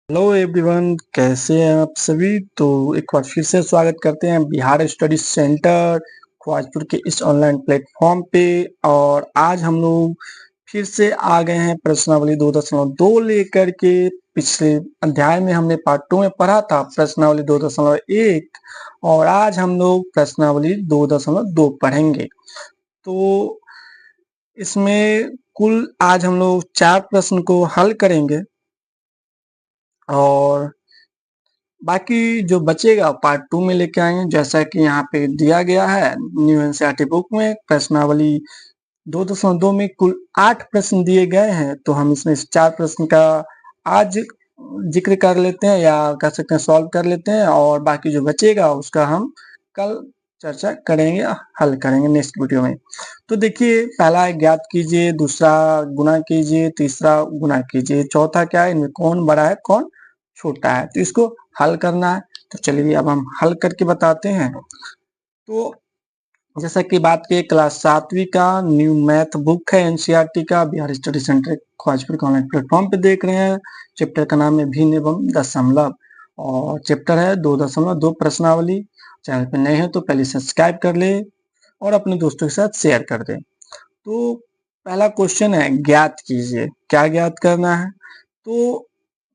Hello everyone, कैसे हैं आप सभी। तो एक बार फिर से स्वागत करते हैं बिहार स्टडी सेंटर ख्वाजपुर के इस ऑनलाइन प्लेटफॉर्म पे। और आज हम लोग फिर से आ गए हैं प्रश्नावली 2.2 लेकर के। पिछले अध्याय में हमने पार्ट 2 में पढ़ा था प्रश्नावली 2.1 और आज हम लोग प्रश्नावली 2.2 पढ़ेंगे। तो इसमें कुल आज हम लोग 4 प्रश्न को हल करेंगे और बाकी जो बचेगा पार्ट 2 में लेके आएंगे। जैसा कि यहाँ पे दिया गया है न्यू एनसीईआरटी बुक में प्रश्नावली 2.2 में कुल 8 प्रश्न दिए गए हैं। तो हम इसमें इस 4 प्रश्न का आज जिक्र कर लेते हैं या कह सकते हैं सॉल्व कर लेते हैं, और बाकी जो बचेगा उसका हम कल चर्चा करेंगे, हल करेंगे नेक्स्ट वीडियो में। तो देखिए, पहला है ज्ञात कीजिए, दूसरा गुना कीजिए, तीसरा गुना कीजिए, चौथा क्या है, इनमें कौन बड़ा है कौन छोटा है, तो इसको हल करना है। तो चलिए अब हम हल करके बताते हैं। तो जैसा कि बात की, क्लास 7वीं का न्यू मैथ बुक है एनसीईआरटी का, बिहार स्टडी सेंटर ख्वाजपुर के ऑनलाइन प्लेटफॉर्म पे देख रहे हैं। चैप्टर का नाम है भिन्न एवं दशमलव और चैप्टर है 2.2 प्रश्नावली। चैनल पे नए हैं तो पहले सब्सक्राइब कर ले और अपने दोस्तों के साथ शेयर कर दे। तो पहला क्वेश्चन है ज्ञात कीजिए, क्या ज्ञात करना है। तो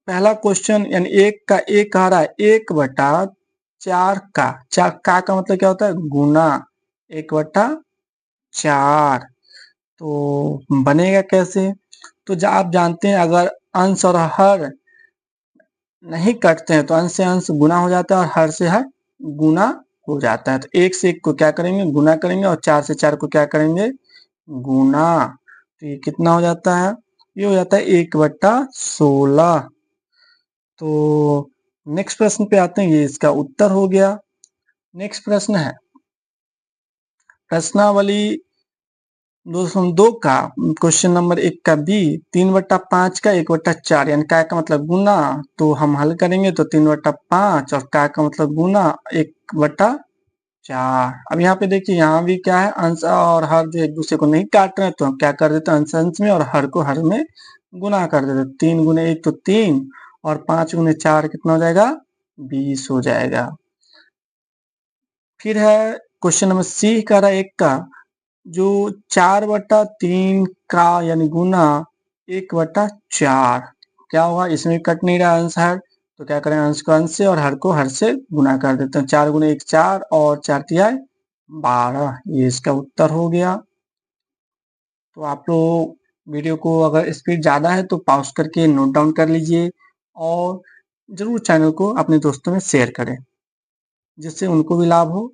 पहला क्वेश्चन यानी एक का एक आ रहा है, 1/4 का, चार का मतलब क्या होता है गुना 1/4। तो बनेगा कैसे। तो आप जानते हैं अगर अंश और हर नहीं कटते हैं तो अंश से अंश गुना हो जाता है और हर से हर गुना हो जाता है। तो 1 से 1 को क्या करेंगे गुना करेंगे और 4 से 4 को क्या करेंगे गुना। तो ये कितना हो जाता है, ये हो जाता है 1/16। तो नेक्स्ट प्रश्न पे आते हैं, ये इसका उत्तर हो गया। नेक्स्ट प्रश्न है प्रश्नावली 2.2 का क्वेश्चन नंबर 1 का बी, 3/5 का 1/4 यानी का मतलब गुना। तो हम हल करेंगे तो 3/5 और का मतलब गुना 1/4। अब यहाँ पे देखिए, यहाँ भी क्या है अंश और हर जो एक दूसरे को नहीं काट रहे हैं, तो हम क्या कर देते हैं अंश अंश में और हर को हर में गुना कर देते हैं। 3 गुने 1 तो 3 और 5 गुने 4 कितना हो जाएगा 20 हो जाएगा। फिर है क्वेश्चन नंबर सी का रहा 1 का, जो 4/3 का यानी गुना 1/4 क्या होगा, इसमें कट नहीं रहा अंश हर, तो क्या करें अंश को अंश से और हर को हर से गुना कर देते हैं। 4 गुने 1 4 और 4 तिहाई 12, ये इसका उत्तर हो गया। तो आप लोग वीडियो को अगर स्पीड ज़्यादा है तो पॉज करके नोट डाउन कर लीजिए और जरूर चैनल को अपने दोस्तों में शेयर करें जिससे उनको भी लाभ हो।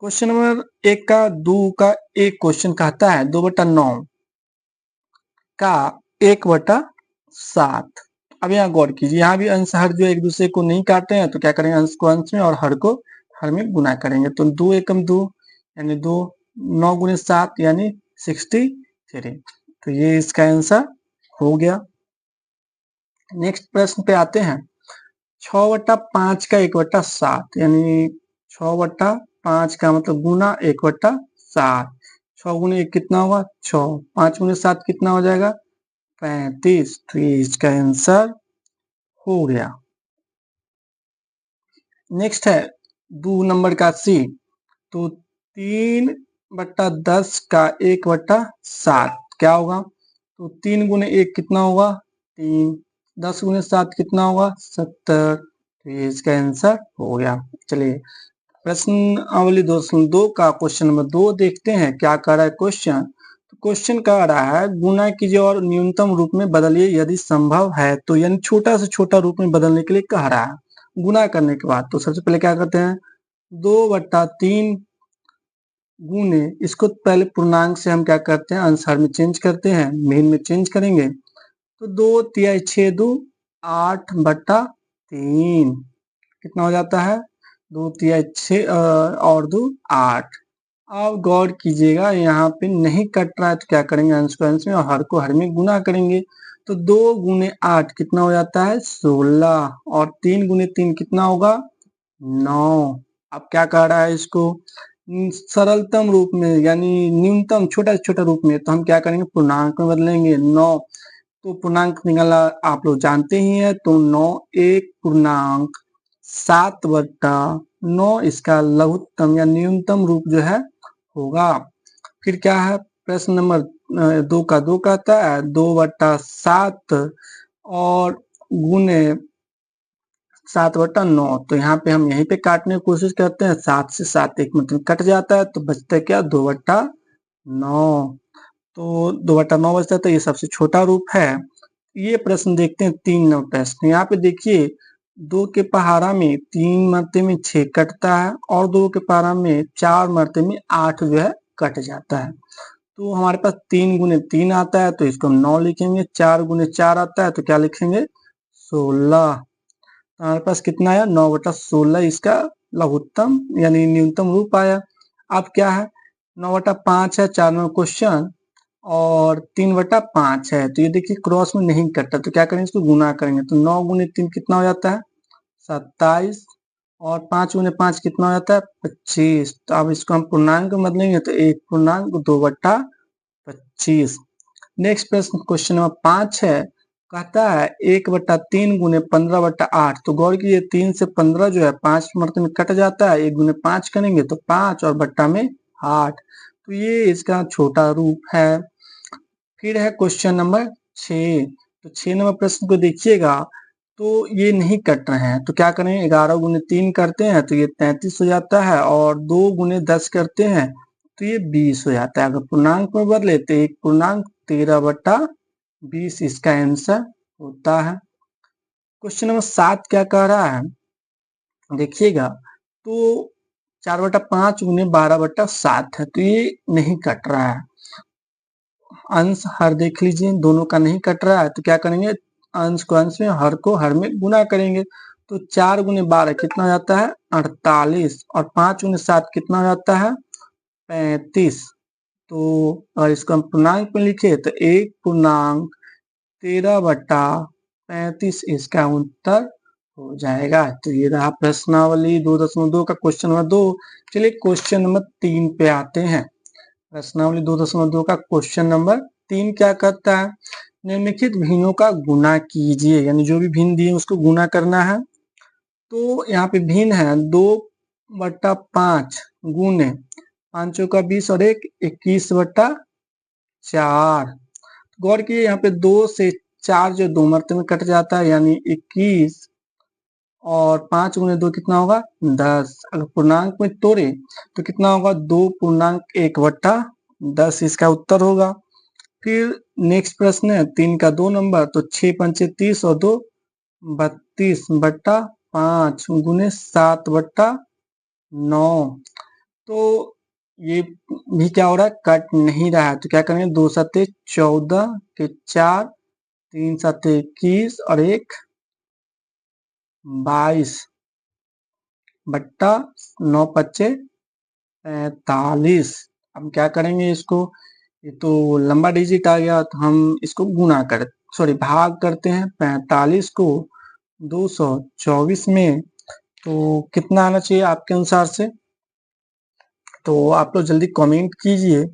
क्वेश्चन नंबर 1 का 2 का एक क्वेश्चन कहता है 2/9 का 1/7। अब यहाँ गौर कीजिए, यहाँ भी अंश हर जो एक दूसरे को नहीं काटते हैं, तो क्या करेंगे अंश को अंश में और हर को हर में गुना करेंगे। तो 2 एकम 2 यानी 2, 9 गुने 7 यानी 63। तो ये इसका आंसर हो गया। नेक्स्ट प्रश्न पे आते हैं, 6/5 का 1/7 यानी 6/5 का मतलब गुना 1/7। 6 गुने 1 कितना होगा 6, 5 गुने 7 कितना हो जाएगा 35। तो ये इसका आंसर हो गया। नेक्स्ट है 2 नंबर का सी, तो 3/10 का 1/7 क्या होगा। तो 3 गुने 1 कितना होगा 3, 10 गुने 7 कितना होगा 70। तो ये इसका आंसर हो गया। चलिए प्रश्नावली 2.2 का क्वेश्चन नंबर 2 देखते हैं क्या कर रहा है क्वेश्चन। तो क्वेश्चन कह रहा है गुना कीजिए और न्यूनतम रूप में बदलिए यदि संभव है। तो यानी छोटा से छोटा रूप में बदलने के लिए कह रहा है। गुना करने के बाद तो सबसे पहले क्या करते हैं 2/3 गुने, इसको पहले पूर्णांक से हम क्या करते हैं अंश हर में चेंज करते हैं, मेन में चेंज करेंगे। तो 2 तिहाई 6 2 8/3 कितना हो जाता है 2 तिहाई 6 और 2 8। अब गौर कीजिएगा यहाँ पे नहीं कट रहा है, तो क्या करेंगे अंश को अंश में और हर को हर में गुना करेंगे। तो 2 गुने 8 कितना हो जाता है 16 और 3 गुने 3 कितना होगा 9। अब क्या कह रहा है इसको सरलतम रूप में यानी न्यूनतम छोटा से छोटा रूप में, तो हम क्या करेंगे पूर्णांक में बदलेंगे 9 तो पूर्णांक निकाला आप लोग जानते ही हैं, तो 9 1 पूर्णांक 7/9 इसका लघुत्तम या न्यूनतम रूप जो है होगा। फिर क्या है, प्रश्न नंबर 2 का 2 कहता है 2/7 और गुने 7/9। तो यहाँ पे हम यहीं पे काटने की कोशिश करते हैं, 7 से 7 एक मतलब कट जाता है, तो बचता है क्या 2/9। तो 2/9 बचता है, तो ये सबसे छोटा रूप है। ये प्रश्न देखते हैं 3 नंबर प्रश्न। यहाँ पे देखिए 2 के पहाड़ा में 3 मरते में 6 कटता है और 2 के पहाड़ा में 4 मरते में 8 जो है कट जाता है। तो हमारे पास 3 गुने 3 आता है, तो इसको हम 9 लिखेंगे। 4 गुने 4 आता है, तो क्या लिखेंगे 16। तो हमारे पास कितना आया 9/16 इसका लघुत्तम यानी न्यूनतम रूप आया। अब क्या है 9/5 है 4 नंबर क्वेश्चन और 3/5 है, तो ये देखिए क्रॉस में नहीं कटता, तो क्या करेंगे इसको गुना करेंगे, तो 9 गुने 3 कितना हो जाता है 27 और 5 गुने 5 कितना हो जाता है 25। तो अब इसको हम पूर्णांक में बदलेंगे तो 1/2/25। नेक्स्ट प्रश्न क्वेश्चन नंबर 5 है, कहता है 1/3 गुने 15/8। तो गौर कीजिए 3 से 15 जो है 5 मरतबे में कट जाता है, 1 गुने 5 करेंगे तो 5 और बट्टा में 8। तो ये इसका छोटा रूप है। फिर है क्वेश्चन नंबर 6। तो 6 नंबर प्रश्न को देखिएगा, तो ये नहीं कट रहे हैं, तो क्या करें 11 गुने 3 करते हैं तो ये 33 हो जाता है और 2 गुने 10 करते हैं तो ये 20 हो जाता है। अगर पूर्णांक में बदले तो 1/13/20 इसका आंसर होता है। क्वेश्चन नंबर 7 क्या कह रहा है, देखिएगा तो 4/5 गुने 12/7 है, तो ये नहीं कट रहा है। अंश हर देख लीजिए दोनों का नहीं कट रहा है, तो क्या करेंगे अंश को अंश में हर को हर में गुना करेंगे। तो 4 गुने 12 कितना हो जाता है 48 और 5 गुने 7 कितना हो जाता है 35। तो अगर इसको हम पूर्णांक में लिखे तो 1/13/35 इसका उत्तर हो जाएगा। तो ये रहा प्रश्नावली 2.2 का क्वेश्चन नंबर 2। चलिए क्वेश्चन नंबर 3 पे आते हैं। प्रश्नावली 2.2 का क्वेश्चन नंबर 3 क्या कहता है, निम्नलिखित भिन्नों का गुना कीजिए, यानी जो भी भिन्न दिए उसको गुना करना है। तो यहाँ पे भिन्न है 2/5 गुने 5 का 20 और 1 21/4। गौर किए यहाँ पे 2 से 4 जो 2 मरते में कट जाता है यानी 21 और 5 गुने 2 कितना होगा 10। अगर पूर्णांक में तोड़े तो कितना होगा 2.1/10 इसका उत्तर होगा। फिर नेक्स्ट प्रश्न है 3 का 2 नंबर, तो 6 पंचे 30 और 2 32/5 गुने 7/9। तो ये भी क्या हो रहा है कट नहीं रहा है, तो क्या करेंगे 2 सत्ते 14 के 4 3 सत्ते 21 और 1 22/9×5 = 45। अब क्या करेंगे इसको, ये तो लंबा डिजिट आ गया तो हम इसको गुना कर भाग करते हैं 45 को 224 में, तो कितना आना चाहिए आपके अनुसार से। तो आप लोग जल्दी कमेंट कीजिए,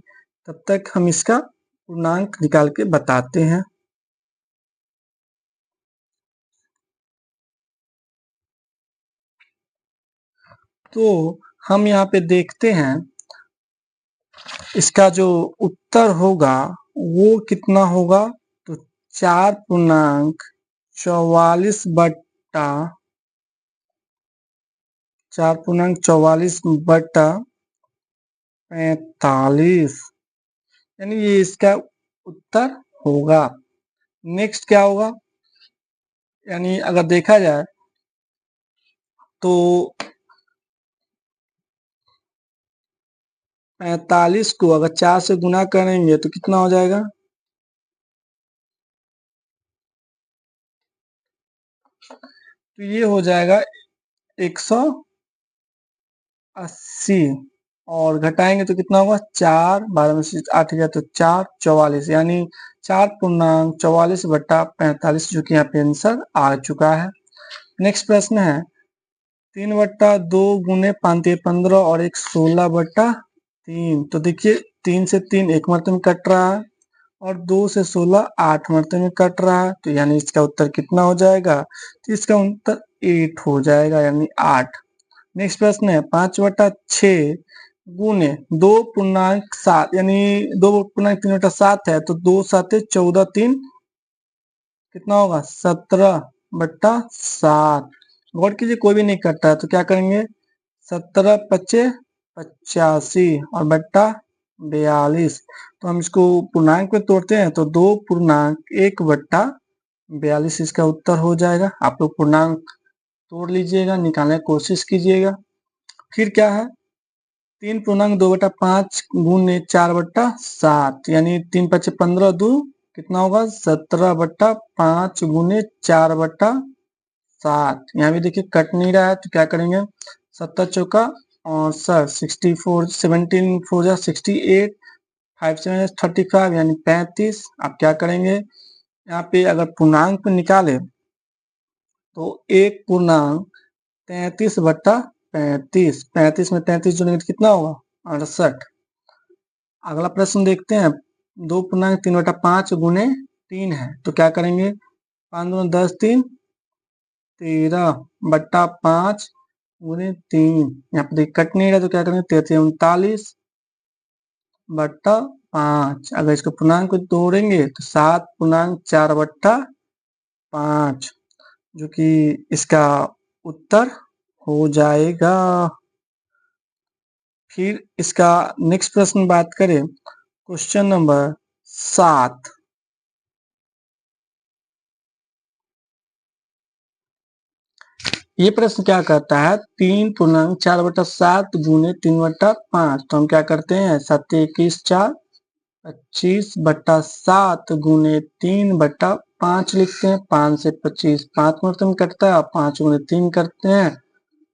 तब तक हम इसका पूर्णांक निकाल के बताते हैं। तो हम यहाँ पे देखते हैं इसका जो उत्तर होगा वो कितना होगा, तो 4.44/45 यानी ये इसका उत्तर होगा। नेक्स्ट क्या होगा, यानी अगर देखा जाए तो 45 को अगर 4 से गुना करेंगे तो कितना हो जाएगा, तो ये हो जाएगा 180 और घटाएंगे तो कितना होगा 4 12 में से 8 गया तो 4/44 यानी 4.44/45 जो कि यहाँ पे आंसर आ चुका है। नेक्स्ट प्रश्न है 3/2 गुने 5 15 और 1 16/3। तो देखिए 3 से 3 एक मरतबे में कट रहा है और 2 से 16 8 मरतबे में कट रहा है, तो यानी इसका उत्तर कितना हो जाएगा? तो इसका उत्तर 8 हो जाएगा, यानी 8। नेक्स्ट प्रश्न है 5/6 गुने 2.7, यानी 2.3/7 है, तो 2 7 14, 3 कितना होगा? 17/7। गौर कीजिए कोई भी नहीं करता है, तो क्या करेंगे? 17×5 85 और बट्टा 42। तो हम इसको पूर्णांक में तोड़ते हैं, तो 2.1/42 इसका उत्तर हो जाएगा। आप लोग पूर्णांक तोड़ लीजिएगा, निकालने की कोशिश कीजिएगा। फिर क्या है? 3.2/5 गुने 4/7, यानी 3×5 15, 2 कितना होगा? 17/5 गुने 4/7। यहाँ भी देखिए कट नहीं रहा है, तो क्या करेंगे? 7×4 68, 64 17 4 68, 5 7 35, यानी 35। आप क्या करेंगे? यहाँ पे अगर पूर्णांक निकाले तो 1.33/35, 35 में 33 जोड़ेंगे तो कितना होगा? 68। अगला प्रश्न देखते हैं, 2.3/5 गुने 3 है, तो क्या करेंगे? 5 दूनी 10, 3 13/5 गुने 3। यहाँ पे देखिए कट नहीं रहा, तो क्या करेंगे? 33 39/5। अगर इसको पूर्णांक को तोड़ेंगे तो 7.4/5, जो कि इसका उत्तर हो जाएगा। फिर इसका नेक्स्ट प्रश्न बात करें, क्वेश्चन नंबर 7। ये प्रश्न क्या कहता है? 3.4/7 गुने 3/5। तो हम क्या करते हैं? 7 21 4 25/7 गुने 3/5 लिखते हैं। 5 से 25 5 मरतबे में कटता है, 5 गुने 3 करते हैं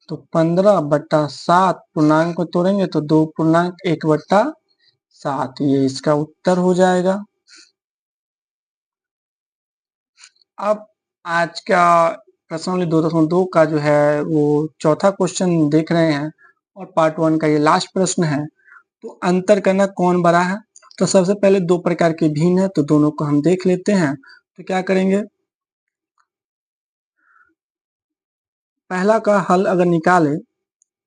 तो 15/7। पूर्णांक को तोड़ेंगे तो 2.1/7, ये इसका उत्तर हो जाएगा। अब आज का प्रश्न नंबर 2.2 का जो है वो चौथा क्वेश्चन देख रहे हैं, और पार्ट 1 का ये लास्ट प्रश्न है। तो अंतर करना कौन बड़ा है? तो सबसे पहले 2 प्रकार के भिन्न है, तो दोनों को हम देख लेते हैं। तो क्या करेंगे? पहला का हल अगर निकाले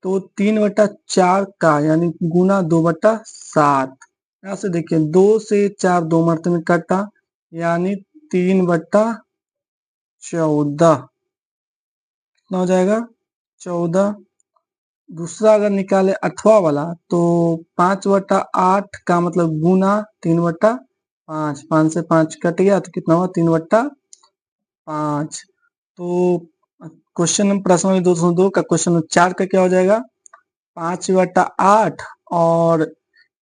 तो 3/4 का, यानी गुना 2/7। यहाँ से देखिए 2 से 4 2 मरतबे में कटा, यानी 3/14 कितना हो जाएगा? 14। दूसरा अगर निकाले अथवा वाला, तो 5/8 का मतलब गुना 3/5, 5 से 5 कट गया तो कितना हुआ? 3/5। तो क्वेश्चन प्रश्न नंबर 202 का क्वेश्चन नंबर 4 का क्या हो जाएगा? 5/8 और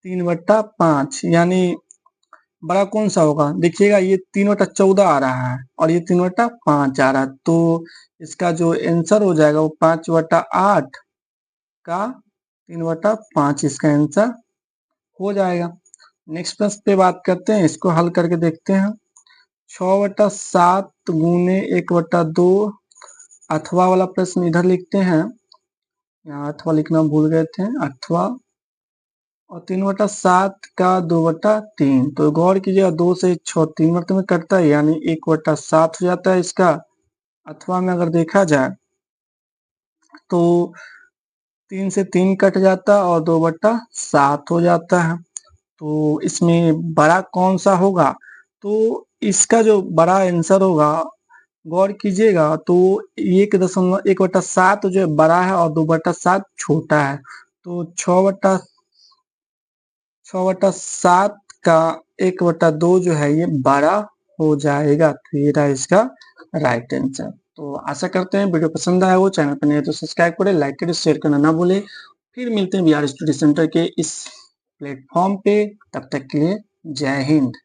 3/5, यानी बड़ा कौन सा होगा? देखिएगा ये 3/14 आ रहा है और ये 3/5 आ रहा है, तो इसका जो आंसर हो जाएगा वो 5/8 का 3/5 इसका आंसर हो जाएगा। नेक्स्ट प्रश्न पे बात करते हैं, इसको हल करके देखते हैं। 6/7 गुने 1/2, अथवा वाला प्रश्न इधर लिखते हैं, यहाँ अथवा लिखना भूल गए थे, अथवा और 3/7 का 2/3। तो गौर कीजिएगा 2 से 6 3 मरतबे में कटता है, यानी 1/7 हो जाता है इसका। अथवा में अगर देखा जाए तो 3 से 3 कट जाता और 2/7 हो जाता है। तो इसमें बड़ा कौन सा होगा? तो इसका जो बड़ा आंसर होगा, गौर कीजिएगा तो 1.7 जो है बड़ा है और 2/7 छोटा है। तो 6/7 का 1/2 जो है ये बड़ा हो जाएगा, तो ये रहा इसका राइट आंसर। तो आशा करते हैं वीडियो पसंद आया हो। चैनल पर नए तो सब्सक्राइब करें, लाइक करें, शेयर करना ना भूलें। फिर मिलते हैं बिहार स्टडी सेंटर के इस प्लेटफॉर्म पे, तब तक के लिए जय हिंद।